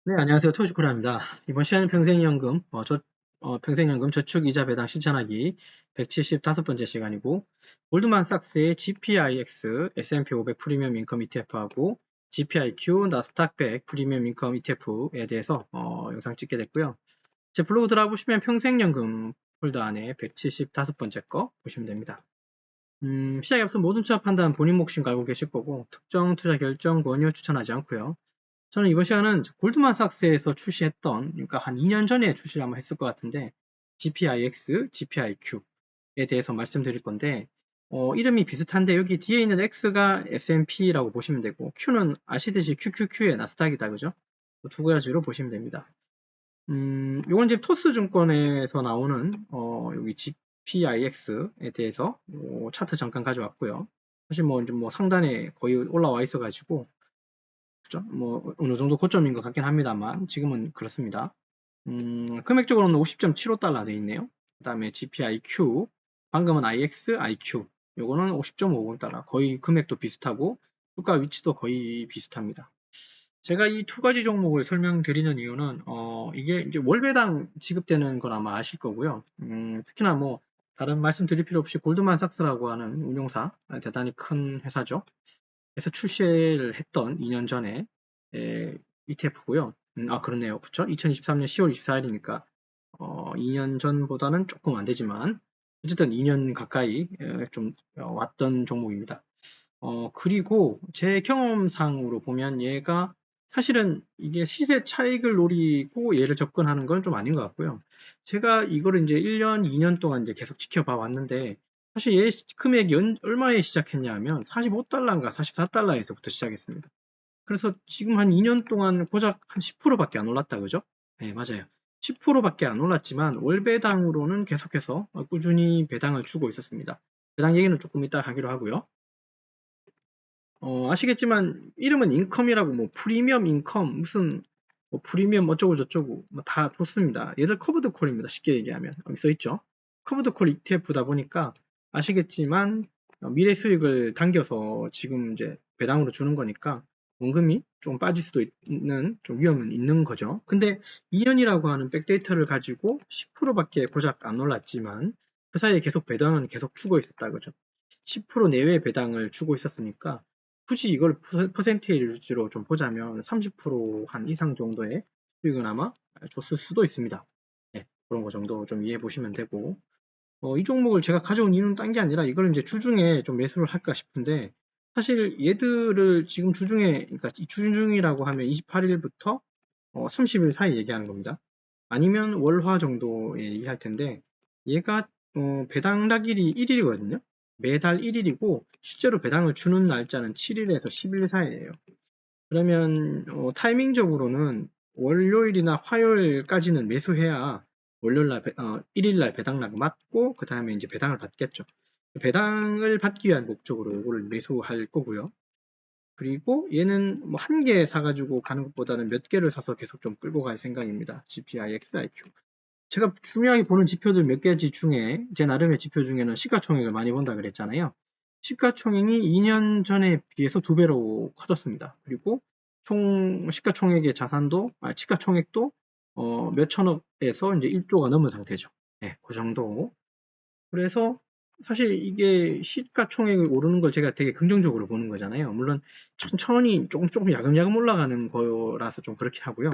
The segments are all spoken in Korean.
네, 안녕하세요. 토요스코라입니다. 이번 시간은 평생연금, 평생연금 저축이자 배당 실천하기 175번째 시간이고, 골드만삭스의 GPIX, S&P 500 프리미엄 인컴 ETF하고 GPIQ, 나스닥 100 프리미엄 인컴 ETF에 대해서 영상 찍게 됐고요. 제 블로그 들어보시면 평생연금 폴더 안에 175번째 거 보시면 됩니다. 시작에 앞서 모든 투자 판단 본인 몫인 거 알고 계실 거고, 특정 투자 결정 권유 추천하지 않고요. 저는 이번 시간은 골드만삭스에서 출시했던, 그러니까 한 2년 전에 출시를 한번 했을 것 같은데, GPIX, GPIQ에 대해서 말씀드릴 건데, 이름이 비슷한데 여기 뒤에 있는 X가 S&P라고 보시면 되고, Q는 아시듯이 QQQ의 나스닥이다, 그죠? 두 가지로 보시면 됩니다. 요건 이제 토스증권에서 나오는, 여기 GPIX에 대해서 차트 잠깐 가져왔고요. 사실 이제 상단에 거의 올라와 있어가지고, 그죠? 어느 정도 고점인 것 같긴 합니다만, 지금은 그렇습니다. 금액적으로는 50.75달러 돼 있네요. 그 다음에 GPIQ, 방금은 IX, IQ. 요거는 50.50달러. 거의 금액도 비슷하고, 주가 위치도 거의 비슷합니다. 제가 이 두 가지 종목을 설명드리는 이유는, 이게 이제 월배당 지급되는 건 아마 아실 거고요. 특히나 다른 말씀 드릴 필요 없이 골드만삭스라고 하는 운용사, 대단히 큰 회사죠. 에서 출시를 했던 2년 전에 ETF고요. 그렇네요. 그쵸? 2023년 10월 24일이니까 2년 전보다는 조금 안 되지만 어쨌든 2년 가까이 좀 왔던 종목입니다. 그리고 제 경험상으로 보면 얘가 사실은 이게 시세 차익을 노리고 얘를 접근하는 건 좀 아닌 것 같고요. 제가 이거를 이제 1년, 2년 동안 이제 계속 지켜봐 왔는데 사실 얘 금액이 얼마에 시작했냐면 45달러인가 44달러에서부터 시작했습니다. 그래서 지금 한 2년 동안 고작 한 10%밖에 안 올랐다, 그죠? 네, 맞아요. 10%밖에 안 올랐지만 월배당으로는 계속해서 꾸준히 배당을 주고 있었습니다. 배당 얘기는 조금 이따 하기로 하고요. 아시겠지만 이름은 인컴이라고 프리미엄 인컴 무슨 프리미엄 어쩌고 저쩌고 다 좋습니다. 얘들 커브드 콜입니다. 쉽게 얘기하면 여기 써 있죠. 커브드 콜 ETF다 보니까 아시겠지만 미래 수익을 당겨서 지금 이제 배당으로 주는 거니까 원금이 좀 빠질 수도 있는 좀 위험은 있는 거죠. 근데 2년이라고 하는 백데이터를 가지고 10%밖에 고작 안 올랐지만 그 사이에 계속 배당은 계속 주고 있었다 그죠. 10% 내외 배당을 주고 있었으니까 굳이 이걸 퍼센테이지로 좀 보자면 30%한 이상 정도의 수익은 아마 줬을 수도 있습니다. 네, 그런 거 정도 좀 이해해 보시면 되고, 이 종목을 제가 가져온 이유는 딴 게 아니라 이걸 이제 주중에 좀 매수를 할까 싶은데, 사실 얘들을 지금 주중에, 그러니까 이 주중이라고 하면 28일부터 30일 사이 얘기하는 겁니다. 아니면 월화 정도에 얘기할 텐데, 얘가 배당 낙일이 1일이거든요. 매달 1일이고 실제로 배당을 주는 날짜는 7일에서 10일 사이에요. 그러면 타이밍적으로는 월요일이나 화요일까지는 매수해야 월요일날 1일날 배당락 맞고 그 다음에 이제 배당을 받겠죠. 배당을 받기 위한 목적으로 이걸 매수할 거고요. 그리고 얘는 한 개 사가지고 가는 것보다는 몇 개를 사서 계속 좀 끌고 갈 생각입니다. GPI, XIQ. 제가 중요하게 보는 지표들 몇 가지 중에 제 나름의 지표 중에는 시가총액을 많이 본다 그랬잖아요. 시가총액이 2년 전에 비해서 2배로 커졌습니다. 그리고 총 시가총액의 자산도 시가총액도 몇 천억에서 이제 1조가 넘은 상태죠. 네, 그 정도. 그래서 사실 이게 시가총액이 오르는 걸 제가 되게 긍정적으로 보는 거잖아요. 물론 천천히 조금 야금야금 올라가는 거라서 좀 그렇게 하고요.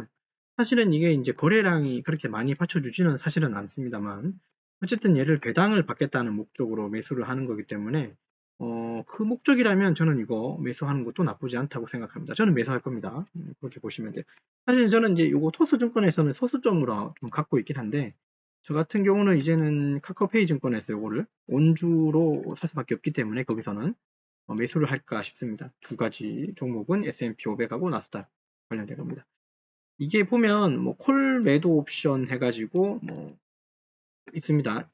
사실은 이게 이제 거래량이 그렇게 많이 받쳐주지는 사실은 않습니다만 어쨌든 얘를 배당을 받겠다는 목적으로 매수를 하는 거기 때문에 그 목적이라면 저는 이거 매수하는 것도 나쁘지 않다고 생각합니다. 저는 매수할 겁니다. 그렇게 보시면 돼요. 사실 저는 이제 이거 토스증권에서는 소수점으로 좀 갖고 있긴 한데 저 같은 경우는 이제는 카카오페이 증권에서 이거를 온주로 살 수밖에 없기 때문에 거기서는 매수를 할까 싶습니다. 두 가지 종목은 S&P 500하고 나스닥 관련된 겁니다. 이게 보면 콜 매도 옵션 해가지고 있습니다.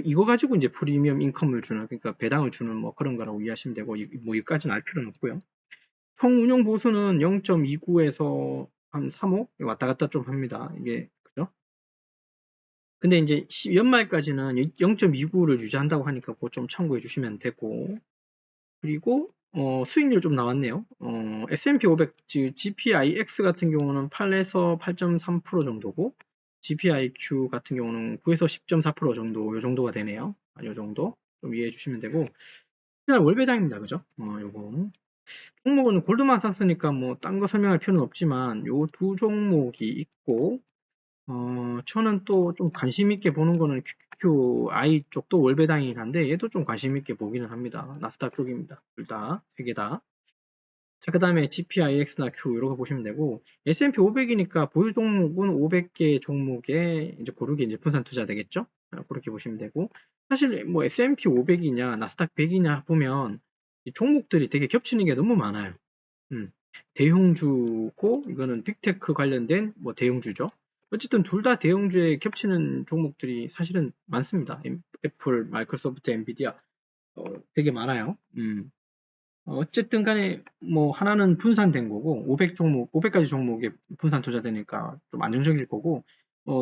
이거 가지고 이제 프리미엄 인컴을 주는 그러니까 배당을 주는 그런 거라고 이해하시면 되고 이까지는 알 필요는 없고요. 총 운용 보수는 0.29에서 한 3호 왔다 갔다 좀 합니다. 이게 그죠? 근데 이제 연말까지는 0.29를 유지한다고 하니까 그거 좀 참고해 주시면 되고 그리고 수익률 좀 나왔네요. S&P 500, 즉 GPIX 같은 경우는 8에서 8.3% 정도고, GPIQ 같은 경우는 9에서 10.4% 정도, 요 정도가 되네요. 요 정도 좀 이해해 주시면 되고, 그냥 월배당입니다. 그죠? 요거. 종목은 골드만삭스니까 뭐, 딴 거 설명할 필요는 없지만, 요 두 종목이 있고, 저는 또 좀 관심 있게 보는 거는 QQI 쪽도 월배당이긴 한데, 얘도 좀 관심 있게 보기는 합니다. 나스닥 쪽입니다. 둘 다, 세 개 다. 자, 그 다음에 GPIX나 Q 이런 거 보시면 되고, S&P 500이니까 보유 종목은 500개 종목에 이제 고르게 이제 분산 투자 되겠죠? 그렇게 보시면 되고, 사실 뭐 S&P 500이냐, 나스닥 100이냐 보면 이 종목들이 되게 겹치는 게 너무 많아요. 대형주고, 이거는 빅테크 관련된 뭐 대형주죠. 어쨌든 둘 다 대형주에 겹치는 종목들이 사실은 많습니다. 애플, 마이크로소프트, 엔비디아 되게 많아요. 어쨌든 간에 뭐 하나는 분산된 거고 500가지 종목에 분산 투자되니까 좀 안정적일 거고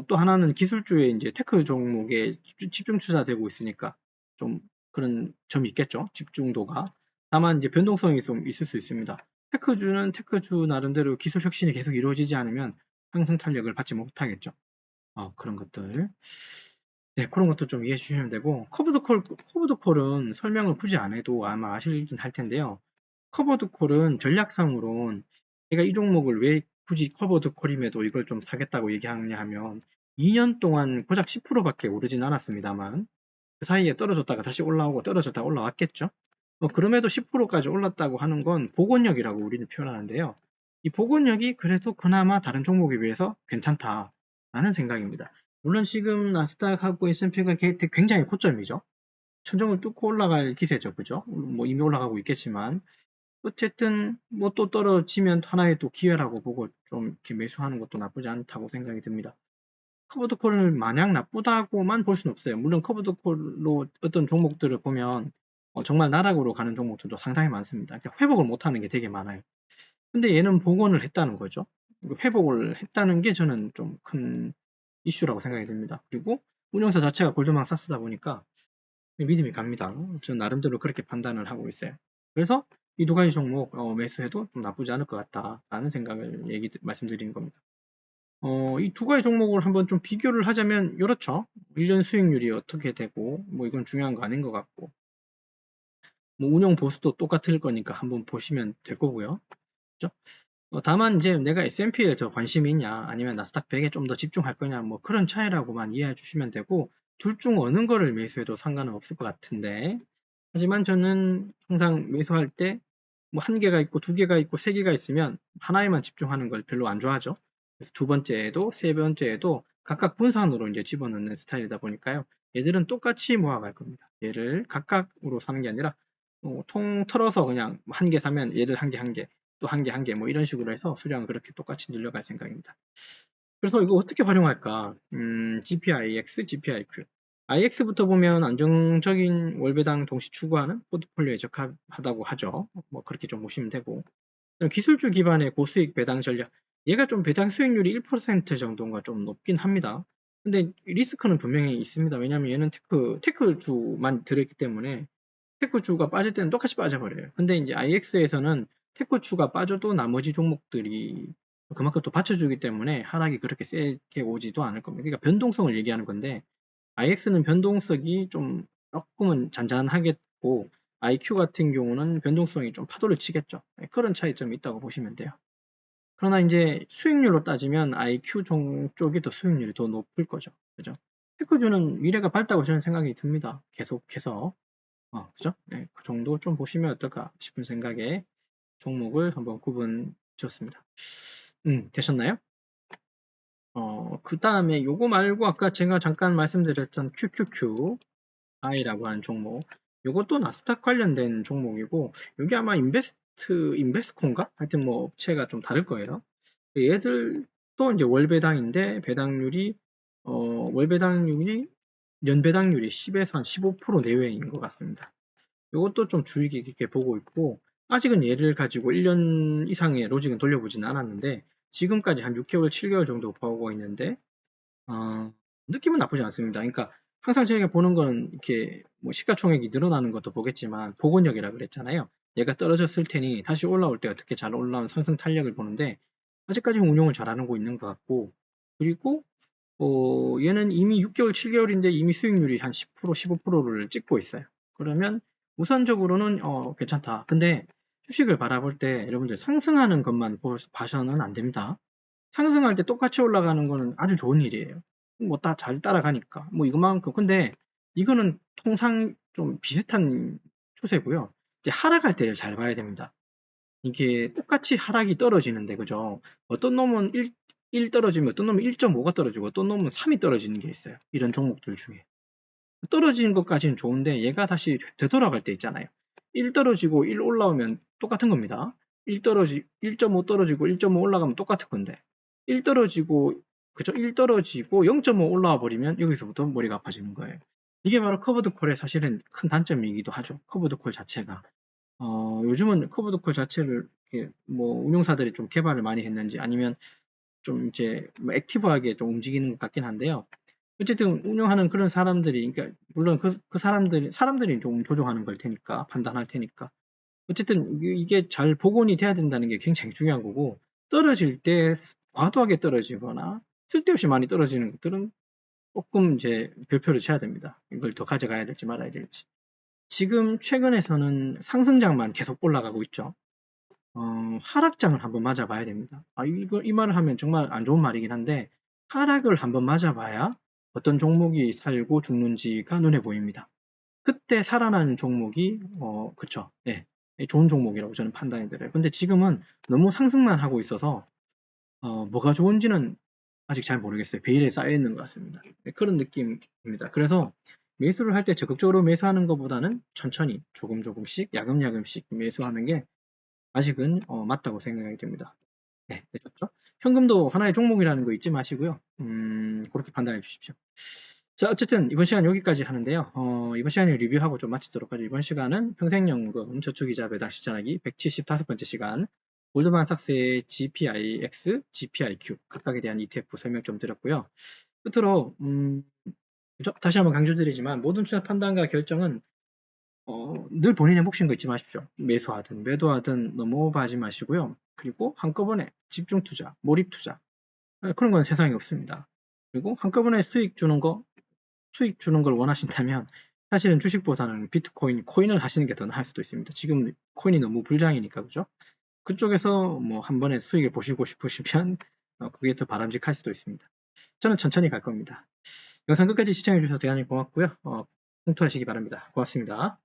또 하나는 기술주에 이제 테크 종목에 집중 투자되고 있으니까 좀 그런 점이 있겠죠. 집중도가. 다만 이제 변동성이 좀 있을 수 있습니다. 테크주는 테크주 나름대로 기술 혁신이 계속 이루어지지 않으면 상승 탄력을 받지 못하겠죠. 그런 것들. 네, 그런 것도 좀 이해해 주시면 되고 커브드콜은 설명을 굳이 안 해도 아마 아시긴 할 텐데요. 커버드콜은 전략상으론 제가 이 종목을 왜 굳이 커버드콜임에도 이걸 좀 사겠다고 얘기하느냐 하면 2년 동안 고작 10%밖에 오르진 않았습니다만 그 사이에 떨어졌다가 다시 올라오고 떨어졌다가 올라왔겠죠. 그럼에도 10%까지 올랐다고 하는 건 복원력이라고 우리는 표현하는데요. 이 복원력이 그래도 그나마 다른 종목에 비해서 괜찮다라는 생각입니다. 물론 지금 나스닥하고 S&P가 굉장히 고점이죠. 천정을 뚫고 올라갈 기세죠. 그죠? 뭐 이미 올라가고 있겠지만 어쨌든 뭐 또 떨어지면 하나의 또 기회라고 보고 좀 이렇게 매수하는 것도 나쁘지 않다고 생각이 듭니다. 커버드콜을 마냥 나쁘다고만 볼 수는 없어요. 물론 커버드콜로 어떤 종목들을 보면 정말 나락으로 가는 종목들도 상당히 많습니다. 그러니까 회복을 못하는 게 되게 많아요. 근데 얘는 복원을 했다는 거죠. 회복을 했다는 게 저는 좀 큰 이슈라고 생각이 듭니다. 그리고 운영사 자체가 골드만삭스다 보니까 믿음이 갑니다. 저는 나름대로 그렇게 판단을 하고 있어요. 그래서 이 두 가지 종목 매수해도 좀 나쁘지 않을 것 같다라는 생각을 말씀드리는 겁니다. 이 두 가지 종목을 한번 좀 비교를 하자면 이렇죠. 1년 수익률이 어떻게 되고 뭐 이건 중요한 거 아닌 것 같고 뭐 운영 보수도 똑같을 거니까 한번 보시면 될 거고요. 그렇죠? 다만 이제 내가 S&P에 더 관심이 있냐 아니면 나스닥 100에 좀 더 집중할 거냐 뭐 그런 차이라고만 이해해 주시면 되고 둘 중 어느 거를 매수해도 상관은 없을 것 같은데 하지만 저는 항상 매수할 때 뭐 한 개가 있고 두 개가 있고 세 개가 있으면 하나에만 집중하는 걸 별로 안 좋아하죠. 그래서 두 번째에도 세 번째에도 각각 분산으로 이제 집어넣는 스타일이다 보니까요. 얘들은 똑같이 모아갈 겁니다. 얘를 각각으로 사는 게 아니라 통 털어서 그냥 한 개 사면 얘들 한 개 한 개, 또 한 개 한 개 뭐 이런 식으로 해서 수량을 그렇게 똑같이 늘려갈 생각입니다. 그래서 이거 어떻게 활용할까? GPIX, GPIQ. IX부터 보면 안정적인 월배당 동시 추구하는 포트폴리오에 적합하다고 하죠. 뭐 그렇게 좀 보시면 되고. 기술주 기반의 고수익 배당 전략. 얘가 좀 배당 수익률이 1% 정도가 좀 높긴 합니다. 근데 리스크는 분명히 있습니다. 왜냐하면 얘는 테크주만 들어있기 때문에 테크주가 빠질 때는 똑같이 빠져버려요. 근데 이제 IX에서는 테크주가 빠져도 나머지 종목들이 그만큼 또 받쳐주기 때문에 하락이 그렇게 세게 오지도 않을 겁니다. 그러니까 변동성을 얘기하는 건데 IX는 변동성이 좀 조금은 잔잔하겠고 IQ 같은 경우는 변동성이 좀 파도를 치겠죠. 그런 차이점이 있다고 보시면 돼요. 그러나 이제 수익률로 따지면 IQ 쪽이 더 수익률이 더 높을 거죠. 그죠? 테크주는 미래가 밝다고 저는 생각이 듭니다. 계속해서. 그죠? 네, 그 정도 좀 보시면 어떨까 싶은 생각에 종목을 한번 구분 지었습니다. 되셨나요? 그 다음에 요거 말고 아까 제가 잠깐 말씀드렸던 QQQI라고 하는 종목. 요것도 나스닥 관련된 종목이고, 여기 아마 인베스코인가? 하여튼 뭐 업체가 좀 다를 거예요. 얘들도 이제 월배당인데, 연배당률이 10에서 한 15% 내외인 것 같습니다. 이것도 좀 주의 깊게 보고 있고 아직은 얘를 가지고 1년 이상의 로직은 돌려보지는 않았는데 지금까지 한 6개월, 7개월 정도 보고 있는데 느낌은 나쁘지 않습니다. 그러니까 항상 저희가 보는 건 이렇게 뭐 시가총액이 늘어나는 것도 보겠지만 복원력이라 그랬잖아요. 얘가 떨어졌을 테니 다시 올라올 때 어떻게 잘 올라온 상승 탄력을 보는데 아직까지 운용을 잘하고 있는 것 같고, 그리고 얘는 이미 6개월, 7개월인데 이미 수익률이 한 10%, 15%를 찍고 있어요. 그러면 우선적으로는 괜찮다. 근데 주식을 바라볼 때 여러분들 상승하는 것만 봐서는 안 됩니다. 상승할 때 똑같이 올라가는 거는 아주 좋은 일이에요. 뭐 잘 따라가니까 뭐 이것만큼. 근데 이거는 통상 좀 비슷한 추세고요. 이제 하락할 때를 잘 봐야 됩니다. 이게 똑같이 하락이 떨어지는데, 그죠? 어떤 놈은 1 떨어지면 어떤 놈은 1.5가 떨어지고 어떤 놈은 3이 떨어지는 게 있어요. 이런 종목들 중에. 떨어지는 것까지는 좋은데 얘가 다시 되돌아갈 때 있잖아요. 1 떨어지고 1 올라오면 똑같은 겁니다. 1.5 떨어지고 1.5 올라가면 똑같은 건데 1 떨어지고, 그죠? 1 떨어지고 0.5 올라와 버리면 여기서부터 머리가 아파지는 거예요. 이게 바로 커브드 콜의 사실은 큰 단점이기도 하죠. 커브드 콜 자체가. 요즘은 커브드 콜 자체를 이렇게 뭐 운용사들이 좀 개발을 많이 했는지 아니면 좀 이제 뭐 액티브하게 좀 움직이는 것 같긴 한데요. 어쨌든 운영하는 그런 사람들이, 그러니까 물론 그 사람들이 좀 조종하는 걸 테니까, 판단할 테니까. 어쨌든 이게 잘 복원이 돼야 된다는 게 굉장히 중요한 거고, 떨어질 때 과도하게 떨어지거나 쓸데없이 많이 떨어지는 것들은 조금 이제 별표를 쳐야 됩니다. 이걸 더 가져가야 될지 말아야 될지. 지금 최근에서는 상승장만 계속 올라가고 있죠. 하락장을 한번 맞아봐야 됩니다. 이 말을 하면 정말 안 좋은 말이긴 한데, 하락을 한번 맞아봐야 어떤 종목이 살고 죽는지가 눈에 보입니다. 그때 살아나는 종목이, 그쵸. 예, 좋은 종목이라고 저는 판단이 들어요. 근데 지금은 너무 상승만 하고 있어서, 뭐가 좋은지는 아직 잘 모르겠어요. 베일에 쌓여 있는 것 같습니다. 네, 그런 느낌입니다. 그래서 매수를 할 때 적극적으로 매수하는 것보다는 천천히 조금씩 야금야금씩 매수하는 게 아직은 맞다고 생각이 됩니다. 네, 되셨죠? 현금도 하나의 종목이라는 거 잊지 마시고요. 그렇게 판단해 주십시오. 자, 어쨌든 이번 시간 여기까지 하는데요. 이번 시간에 리뷰하고 좀 마치도록 하죠. 이번 시간은 평생연금 저축이자 배당 실전하기 175번째 시간, 골드만삭스의 GPIX, GPIQ 각각에 대한 ETF 설명 좀 드렸고요. 끝으로 다시 한번 강조드리지만 모든 투자 판단과 결정은 늘 본인의 몫인 거 잊지 마십시오. 매수하든 매도하든 너무 오버하지 마시고요. 그리고 한꺼번에 집중 투자, 몰입 투자, 그런 건 세상에 없습니다. 그리고 한꺼번에 수익 주는 걸 원하신다면 사실은 주식보다는 비트코인, 코인을 하시는 게 더 나을 수도 있습니다. 지금 코인이 너무 불장이니까, 그죠? 그쪽에서 뭐 한 번에 수익을 보시고 싶으시면 그게 더 바람직할 수도 있습니다. 저는 천천히 갈 겁니다. 영상 끝까지 시청해 주셔서 대단히 고맙고요. 공투하시기 바랍니다. 고맙습니다.